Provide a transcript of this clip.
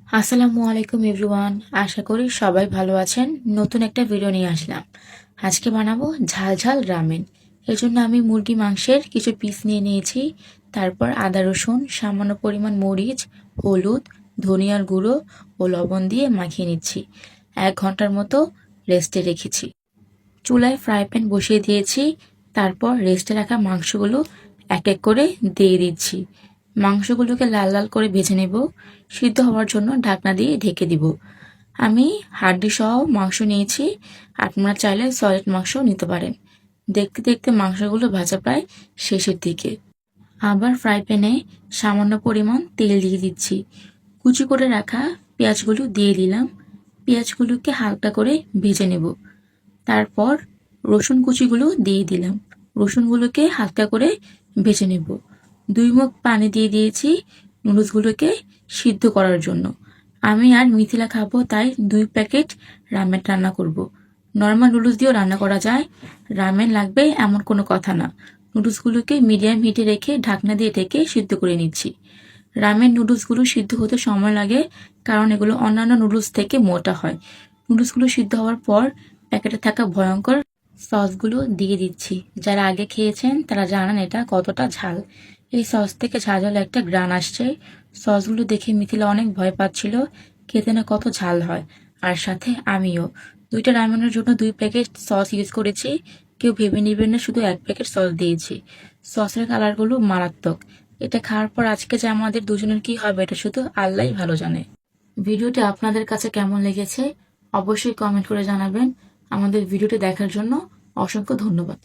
আসসালামু আলাইকুম এভরিওয়ান। আশা করি সবাই ভালো আছেন। নতুন একটা ভিডিও নিয়ে আসলাম। আজকে বানাবো ঝাল ঝাল রামেন। এর জন্য আমি মুরগি মাংসের কিছু পিস নিয়ে নিয়েছি। তারপর আদা রসুন, সামান্য পরিমাণ মরিচ, হলুদ, ধনিয়ার গুঁড়ো ও লবণ দিয়ে মাখিয়ে নিচ্ছি। 1 ঘন্টার মতো রেস্টে রেখেছি। চুলায় ফ্রাই প্যান বসিয়ে দিয়েছি। তারপর রেস্টে রাখা মাংসগুলো এক এক করে দিয়ে দিচ্ছি। মাংসগুলোকে লাল লাল করে ভেজে নেব। সিদ্ধ হওয়ার জন্য ঢাকনা দিয়ে ঢেকে দিব। আমি হাড্ডি সহ মাংস নিয়েছি। আপনারা চাইলে সলিড মাংস নিতে পারেন। দেখতে দেখতে মাংসগুলো ভাজা প্রায় শেষের দিকে। আবার ফ্রাই প্যানে সামান্য পরিমাণ তেল দিয়ে দিচ্ছি। কুচি করে রাখা পেঁয়াজগুলো দিয়ে দিলাম। পেঁয়াজগুলোকে হালকা করে ভেজে নেব। তারপর রসুন কুচিগুলো দিয়ে দিলাম। রসুনগুলোকে হালকা করে ভেজে নেব। 2 মুখ পানি দিয়ে দিয়েছি নুডলসগুলোকে সিদ্ধ করার জন্য। আমি আর মিথিলা খাবো, তাই 2 প্যাকেট রামেন রান্না করব। নর্মাল নুডলস দিয়েও রান্না করা যায়। রামেন লাগবে এমন কোনো কথা না। নুডলসগুলোকে মিডিয়াম হিটে রেখে ঢাকনা দিয়ে ঢেকে সিদ্ধ করে নিচ্ছি। রামেন নুডলসগুলো সিদ্ধ হতে সময় লাগে, কারণ এগুলো অন্যান্য নুডলস থেকে মোটা হয়। নুডলসগুলো সিদ্ধ হওয়ার পর প্যাকেটে থাকা ভয়ঙ্কর সসগুলো দিয়ে দিচ্ছি। যারা আগে খেয়েছেন তারা জানেন এটা কতটা ঝাল। এই সস থেকে ঝাল ঝাল একটা গ্রান আসছে। সসগুলো দেখে মিথিলা অনেক ভয় পাচ্ছিল, খেতে না কত ঝাল হয়। আর সাথে আমিও 2টা রামেনের জন্য 2 প্যাকেট সস ইউজ করেছি। কেউ ভেবে নেবেন না শুধু 1 প্যাকেট সস দিয়েছি। সসের কালারগুলো মারাত্মক। এটা খাওয়ার পর আজকে যে আমাদের দুজনের কি হবে এটা শুধু আল্লাহই ভালো জানে। ভিডিওটি আপনাদের কাছে কেমন লেগেছে অবশ্যই কমেন্ট করে জানাবেন। আমাদের ভিডিওটি দেখার জন্য অসংখ্য ধন্যবাদ।